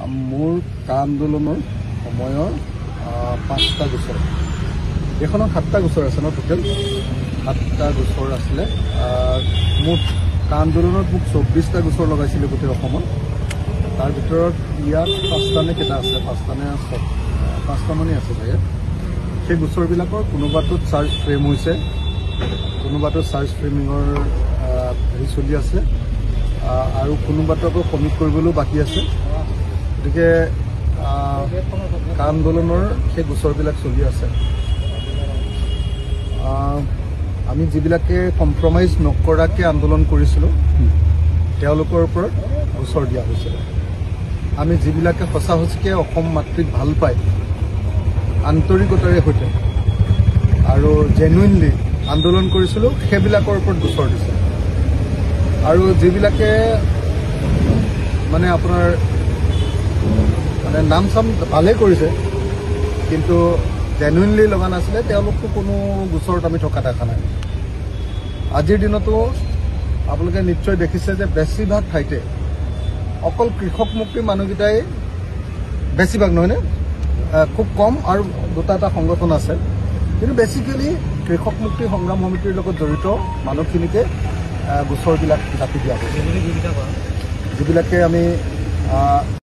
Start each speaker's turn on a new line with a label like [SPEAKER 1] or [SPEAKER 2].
[SPEAKER 1] মোৰ কা আন্দোলনৰ সময়ৰ 5টা গোচৰ এখনত 7টা গোচৰ আছে ন টোটেল 7টা গোচৰ আছিলে মোৰ কা আন্দোলনত মোক 24টা গোচৰ লগাইছিলে গোটেই অসমত তাৰ ভিতৰত ইয়াত 5টা নে কেইটা আছে 5টা নে 5টা মানে আছে চাগে সেই গোচৰবিলাকৰ কোনোবাটোত চাৰ্জ ফ্ৰেম হৈছে কোনোবাটো চাৰ্জ ফ্ৰেমিঙৰ হেৰি চলি আছে আৰু কোনোবাটো আকৌ কমিট কৰিবলৈ বাকী আছে গতিকে কা আন্দোলনৰ সেই গোচৰবিলাক চলি আছে আমি যিবিলাকে কম্প্ৰমাইজ নকৰাকৈ আন্দোলন কৰিছিলোঁ তেওঁলোকৰ ওপৰত গোচৰ দিয়া হৈছিল আমি যিবিলাকে সঁচা সঁচিকৈ অসম মাতৃক ভাল পায় আন্তৰিকতাৰে সৈতে আৰু জেনুইনলি আন্দোলন কৰিছিলোঁ সেইবিলাকৰ ওপৰত গোচৰ দিছে আৰু যিবিলাকে মানে আপোনাৰ মানে নাম চাম ভালেই কৰিছে কিন্তু জেনুইনলি লগা নাছিলে তেওঁলোকতো কোনো গোচৰত আমি থকা দেখা নাই আজিৰ দিনতো আপোনালোকে নিশ্চয় দেখিছে যে বেছিভাগ ঠাইতে অকল কৃষকমুখী মানুহকেইটাই বেছিভাগ নহয়নে খুব কম আৰু দুটা এটা সংগঠন আছে কিন্তু বেছিকেলি কৃষক মুক্তি সংগ্ৰাম সমিতিৰ লগত জড়িত মানুহখিনিকে গোচৰবিলাক জাপি দিয়া হৈছে যিবিলাকে আমি